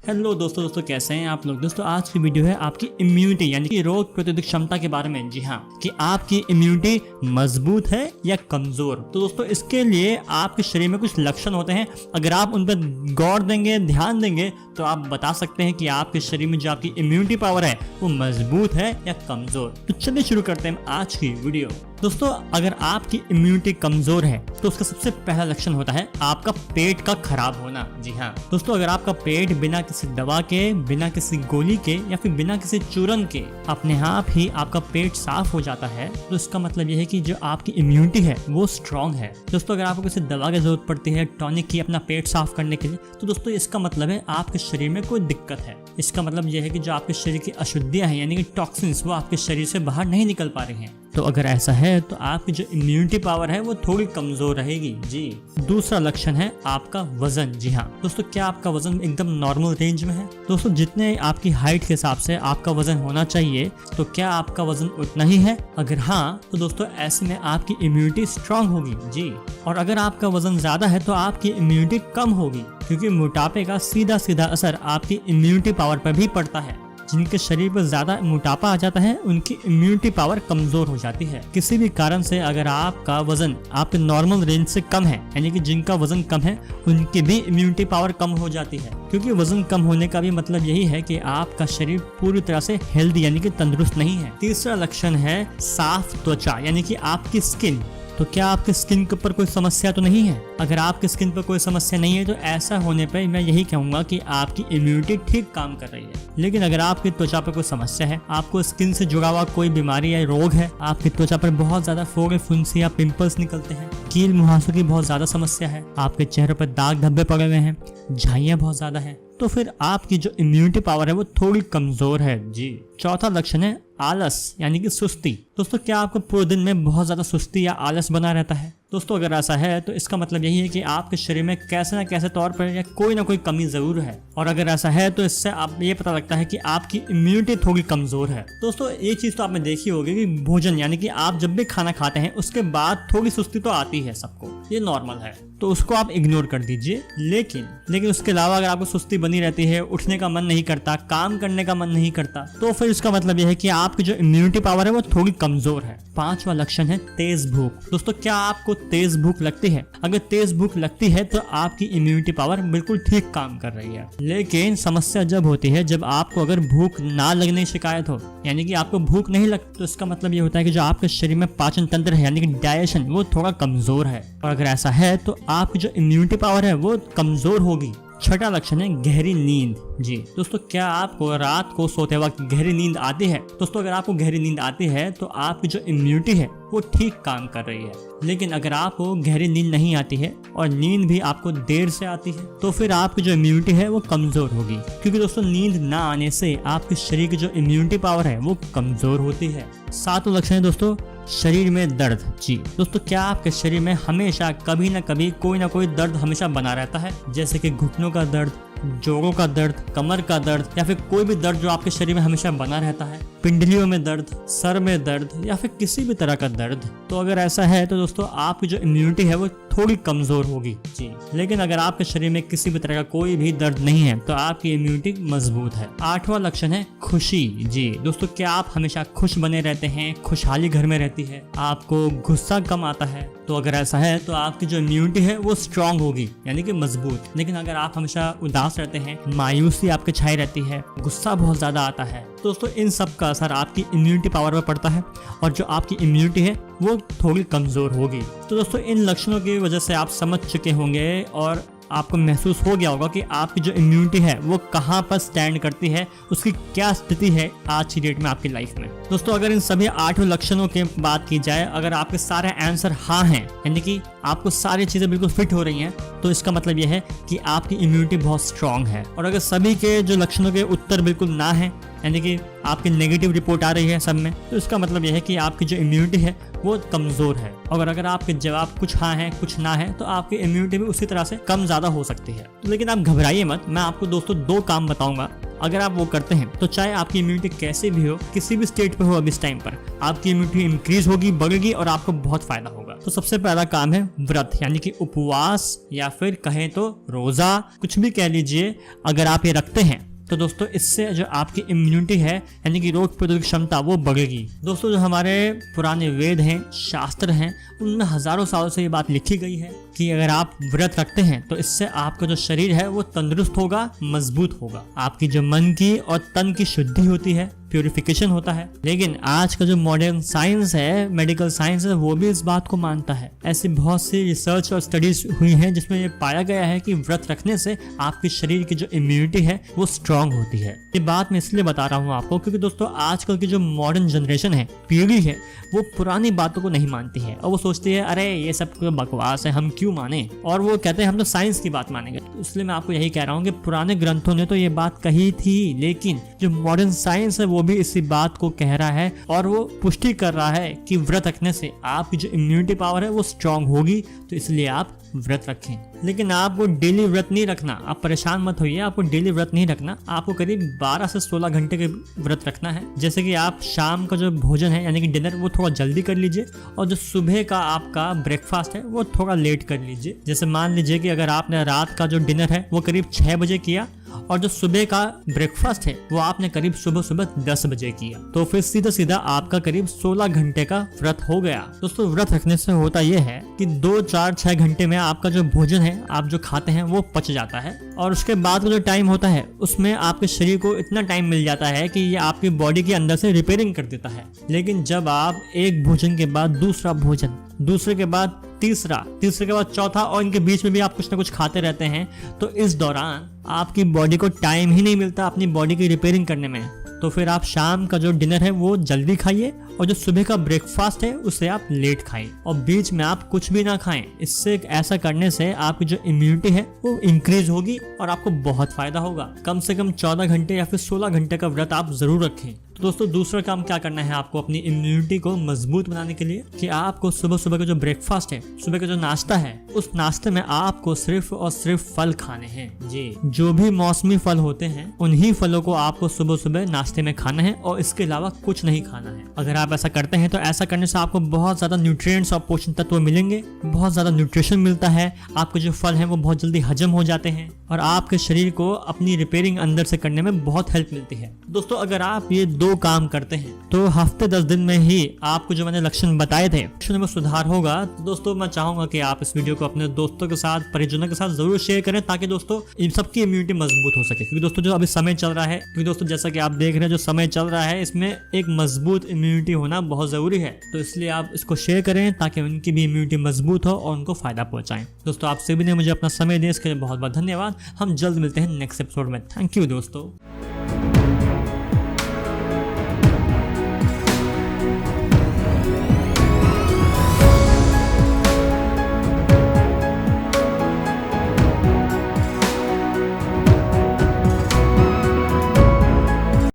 Hello दोस्तों कैसे हैं आप लोग। दोस्तों आज की वीडियो है आपकी इम्यूनिटी यानी कि रोग प्रतिरोधक क्षमता के बारे में। जी हाँ, कि आपकी इम्यूनिटी मजबूत है या कमजोर। तो दोस्तों इसके लिए आपके शरीर में कुछ लक्षण होते हैं, अगर आप उन पर गौर देंगे, ध्यान देंगे तो आप बता सकते हैं कि आपके शरीर में जो आपकी इम्यूनिटी पावर है वो मजबूत है या कमजोर। तो चलिए शुरू करते हैं आज की वीडियो। दोस्तों अगर आपकी इम्यूनिटी कमजोर है तो उसका सबसे पहला लक्षण होता है आपका पेट का खराब होना। जी हाँ दोस्तों, अगर आपका पेट बिना किसी दवा के, बिना किसी गोली के या फिर बिना किसी चूरन के अपने आप ही आपका पेट साफ हो जाता है तो इसका मतलब यह है कि जो आपकी इम्यूनिटी है वो स्ट्रांग है। दोस्तों अगर आपको किसी दवा की जरूरत पड़ती है टॉनिक की अपना पेट साफ करने के लिए, तो दोस्तों इसका मतलब है आपके शरीर में कोई दिक्कत है। इसका मतलब यह है कि जो आपके शरीर की अशुद्धियां हैं यानी कि टॉक्सिन्स वो आपके शरीर से बाहर नहीं निकल पा रही हैं। तो अगर ऐसा है तो आपकी जो इम्यूनिटी पावर है वो थोड़ी कमजोर रहेगी। जी दूसरा लक्षण है आपका वजन। जी हाँ दोस्तों, क्या आपका वजन एकदम नॉर्मल रेंज में है? दोस्तों जितने आपकी हाइट के हिसाब से आपका वजन होना चाहिए, तो क्या आपका वजन उतना ही है? अगर हाँ तो दोस्तों ऐसे में आपकी इम्यूनिटी स्ट्रांग होगी। जी, और अगर आपका वजन ज्यादा है तो आपकी इम्यूनिटी कम होगी, क्योंकि मोटापे का सीधा सीधा असर आपकी इम्यूनिटी पावर पर भी पड़ता है। जिनके शरीर पर ज्यादा मोटापा आ जाता है उनकी इम्यूनिटी पावर कमजोर हो जाती है। किसी भी कारण से अगर आपका वजन आपके नॉर्मल रेंज से कम है, यानी कि जिनका वजन कम है उनकी भी इम्यूनिटी पावर कम हो जाती है, क्योंकि वजन कम होने का भी मतलब यही है कि आपका शरीर पूरी तरह से हेल्दी यानी कि तंदुरुस्त नहीं है। तीसरा लक्षण है साफ त्वचा यानी कि आपकी स्किन। तो क्या आपके स्किन के ऊपर कोई समस्या तो नहीं है? अगर आपके स्किन पर कोई समस्या नहीं है तो ऐसा होने पर मैं यही कहूंगा कि आपकी इम्यूनिटी ठीक काम कर रही है। लेकिन अगर आपकी त्वचा पर कोई समस्या है, आपको स्किन से जुड़ा हुआ कोई बीमारी या रोग है, आपकी त्वचा पर बहुत ज्यादा फोड़े, फुंसी या पिंपल्स निकलते हैं, कील मुहासों की बहुत ज्यादा समस्या है, आपके चेहरे पर दाग धब्बे पड़े हुए हैं, झाइयां बहुत ज्यादा है, तो फिर आपकी जो इम्यूनिटी पावर है वो थोड़ी कमजोर है। जी चौथा लक्षण है आलस यानी कि सुस्ती। दोस्तों क्या आपको पूरे दिन में बहुत ज्यादा सुस्ती या आलस बना रहता है? दोस्तों अगर ऐसा है तो इसका मतलब यही है कि आपके शरीर में कैसे न कैसे तौर पर या कोई ना कोई कमी जरूर है, और अगर ऐसा है तो इससे आप ये पता लगता है कि आपकी इम्यूनिटी थोड़ी कमजोर है। दोस्तों ये चीज तो आपने देखी होगी कि भोजन यानी कि आप जब भी खाना खाते हैं उसके बाद थोड़ी सुस्ती तो आती है सबको, ये नॉर्मल है, तो उसको आप इग्नोर कर दीजिए। लेकिन उसके अलावा अगर आपको सुस्ती बनी रहती है, उठने का मन नहीं करता, काम करने का मन नहीं करता, तो फिर इसका मतलब यह है कि आपकी जो इम्यूनिटी पावर है वो थोड़ी कमजोर है। पांचवा लक्षण है तेज भूख। दोस्तों क्या आपको तेज भूख लगती है? अगर तेज भूख लगती है तो आपकी इम्यूनिटी पावर बिल्कुल ठीक काम कर रही है। लेकिन समस्या जब होती है जब आपको अगर भूख ना लगने की शिकायत हो, यानी कि आपको भूख नहीं लगती, तो इसका मतलब ये होता है कि जो आपके शरीर में पाचन तंत्र है यानी कि डाइजेशन वो थोड़ा कमजोर है, और अगर ऐसा है तो आपकी जो इम्यूनिटी पावर है वो कमजोर होगी। छठा लक्षण है गहरी नींद। जी दोस्तों, क्या आपको रात को सोते वक्त गहरी नींद आती है? दोस्तों अगर आपको गहरी नींद आती है तो आपकी जो इम्यूनिटी है वो ठीक काम कर रही है। लेकिन अगर आपको गहरी नींद नहीं आती है और नींद भी आपको देर से आती है, तो फिर आपकी जो इम्यूनिटी है वो कमजोर होगी, क्योंकि दोस्तों नींद ना आने से आपके शरीर की जो इम्यूनिटी पावर है वो कमजोर होती है। सातवां लक्षण है दोस्तों शरीर में दर्द। जी दोस्तों, क्या आपके शरीर में हमेशा कभी ना कभी कोई ना कोई दर्द हमेशा बना रहता है? जैसे कि घुटनों का दर्द, जोड़ों का दर्द, कमर का दर्द, या फिर कोई भी दर्द जो आपके शरीर में हमेशा बना रहता है, पिंडलियों में दर्द, सर में दर्द, या फिर किसी भी तरह का दर्द। तो अगर ऐसा है तो दोस्तों आपकी जो इम्यूनिटी है वो थोड़ी कमजोर होगी। जी, लेकिन अगर आपके शरीर में किसी भी तरह का कोई भी दर्द नहीं है तो आपकी इम्यूनिटी मजबूत है। आठवां लक्षण है खुशी। जी दोस्तों, क्या आप हमेशा खुश बने रहते हैं, खुशहाली घर में रहती है, आपको गुस्सा कम आता है? तो अगर ऐसा है तो आपकी जो इम्यूनिटी है वो स्ट्रांग होगी यानी कि मजबूत। लेकिन अगर आप हमेशा उदास रहते हैं, मायूसी आपके छाई रहती है, गुस्सा बहुत ज्यादा आता है, दोस्तों इन सब का असर आपकी इम्यूनिटी पावर पर पड़ता है, और जो आपकी इम्यूनिटी है वो थोड़ी कमजोर होगी। तो दोस्तों इन लक्षणों की वजह से आप समझ चुके होंगे और आपको महसूस हो गया होगा कि आपकी जो इम्यूनिटी है वो कहाँ पर स्टैंड करती है, उसकी क्या स्थिति है आज की डेट में आपकी लाइफ में। दोस्तों अगर इन सभी 8 लक्षणों की बात की जाए, अगर आपके सारे आंसर हाँ हैं, यानी कि आपको सारी चीजें बिल्कुल फिट हो रही हैं, तो इसका मतलब यह है कि आपकी इम्यूनिटी बहुत स्ट्रांग है। और अगर सभी के जो लक्षणों के उत्तर बिल्कुल ना है, यानी कि आपकी नेगेटिव रिपोर्ट आ रही है सब में, तो इसका मतलब यह है कि आपकी जो इम्यूनिटी है वो कमजोर है। और अगर आपके जवाब कुछ हाँ है कुछ ना है तो आपकी इम्यूनिटी भी उसी तरह से कम ज्यादा हो सकती है। लेकिन आप घबराइए मत, मैं आपको दोस्तों 2 काम बताऊंगा, अगर आप वो करते हैं तो चाहे आपकी इम्यूनिटी कैसे भी हो, किसी भी स्टेट पे हो, अब इस टाइम पर आपकी इम्यूनिटी इंक्रीज होगी, बढ़ेगी और आपको बहुत फायदा होगा। तो सबसे पहला काम है व्रत, यानी कि उपवास या फिर कहें तो रोजा, कुछ भी कह लीजिए। अगर आप ये रखते हैं तो दोस्तों इससे जो आपकी इम्यूनिटी है यानी कि रोग प्रतिरोधक क्षमता वो बढ़ेगी। दोस्तों जो हमारे पुराने वेद हैं, शास्त्र हैं, उनमें हजारों सालों से ये बात लिखी गई है कि अगर आप व्रत रखते हैं तो इससे आपका जो शरीर है वो तंदुरुस्त होगा, मजबूत होगा। आपकी जो मन की और तन की शुद्धि होती है, प्यूरिफिकेशन होता है। लेकिन आज का जो मॉडर्न साइंस है, मेडिकल साइंस है, वो भी इस बात को मानता है। ऐसी बहुत सी रिसर्च और स्टडीज हुई हैं जिसमें ये पाया गया है कि व्रत रखने से आपके शरीर की जो इम्यूनिटी है वो स्ट्रांग होती है। ये बात मैं इसलिए बता रहा हूँ आपको क्योंकि दोस्तों आजकल की जो मॉडर्न जनरेशन है, पीढ़ी है, वो पुरानी बातों को नहीं मानती है और वो सोचती है अरे ये सब बकवास है, हम क्यों माने, और वो कहते हैं हम तो साइंस की बात मानेंगे। तो इसलिए मैं आपको यही कह रहा हूँ कि पुराने ग्रंथों ने तो ये बात कही थी, लेकिन जो मॉडर्न साइंस है वो भी इसी बात को कह रहा है और वो पुष्टि कर रहा है कि व्रत रखने से आपकी जो इम्यूनिटी पावर है वो स्ट्रांग होगी। तो इसलिए आप व्रत रखें। लेकिन आपको डेली व्रत नहीं रखना, आप परेशान मत होइए, आपको डेली व्रत नहीं रखना। आपको करीब 12 से 16 घंटे के व्रत रखना है। जैसे कि आप शाम का जो भोजन है यानी कि डिनर वो थोड़ा जल्दी कर लीजिए और जो सुबह का आपका ब्रेकफास्ट है वो थोड़ा लेट कर लीजिए। जैसे मान लीजिए कि अगर आपने रात का जो डिनर है वो करीब 6 बजे किया और जो सुबह का ब्रेकफास्ट है वो आपने करीब सुबह 10 बजे किया, तो फिर सीधा सीधा आपका करीब 16 घंटे का व्रत हो गया। दोस्तों व्रत रखने से होता यह है कि 2, 4, 6 घंटे में आपका जो भोजन है, आप जो खाते हैं वो पच जाता है और उसके बाद का जो टाइम होता है उसमें आपके शरीर को इतना टाइम मिल जाता है कि ये आपकी बॉडी के अंदर से रिपेयरिंग कर देता है। लेकिन जब आप एक भोजन के बाद दूसरा भोजन, दूसरे के बाद तीसरा, तीसरे के बाद चौथा और इनके बीच में भी आप कुछ ना कुछ खाते रहते हैं, तो इस दौरान आपकी बॉडी को टाइम ही नहीं मिलता अपनी बॉडी की रिपेयरिंग करने में। तो फिर आप शाम का जो डिनर है वो जल्दी खाइए और जो सुबह का ब्रेकफास्ट है उसे आप लेट खाएं और बीच में आप कुछ भी ना खाएं। इससे ऐसा करने से आपकी जो इम्यूनिटी है वो इंक्रीज होगी और आपको बहुत फायदा होगा। कम से कम 14 घंटे या फिर 16 घंटे का व्रत आप जरूर रखें। तो दोस्तों दूसरा काम क्या करना है आपको अपनी इम्यूनिटी को मजबूत बनाने के लिए, कि आपको सुबह सुबह का जो ब्रेकफास्ट है, सुबह का जो नाश्ता है, उस नाश्ते में आपको सिर्फ और सिर्फ फल खाने हैं। जी, जो भी मौसमी फल होते हैं उन्हीं फलों को आपको सुबह सुबह नाश्ते में खाना है और इसके अलावा कुछ नहीं खाना है। अगर आप ऐसा करते हैं तो ऐसा करने से आपको बहुत ज्यादा न्यूट्रिएंट्स और पोषण तत्व मिलेंगे, बहुत ज्यादा न्यूट्रिशन मिलता है, आपके जो फल हैं वो बहुत जल्दी हजम हो जाते हैं और आपके शरीर को अपनी रिपेयरिंग अंदर से करने में बहुत हेल्प मिलती है। दोस्तों अगर आप ये 2 काम करते हैं तो हफ्ते 10 दिन में ही आपको जो मैंने लक्षण बताए थे उसमें सुधार होगा। तो दोस्तों मैं चाहूंगा कि आप इस वीडियो को अपने दोस्तों के साथ, परिजनों के साथ जरूर शेयर करें ताकि दोस्तों इन सबकी इम्यूनिटी मजबूत हो सके। क्योंकि दोस्तों जो अभी समय चल रहा है, क्योंकि दोस्तों जैसा कि आप देख रहे हैं जो समय चल रहा है इसमें एक मजबूत इम्यूनिटी होना बहुत जरूरी है। तो इसलिए आप इसको शेयर करें ताकि उनकी भी इम्यूनिटी मजबूत हो और उनको फायदा पहुंचाएं। दोस्तों आप सभी ने मुझे अपना समय दिया, इसके लिए बहुत बहुत धन्यवाद। हम जल्द मिलते हैं नेक्स्ट एपिसोड में। थैंक यू दोस्तों।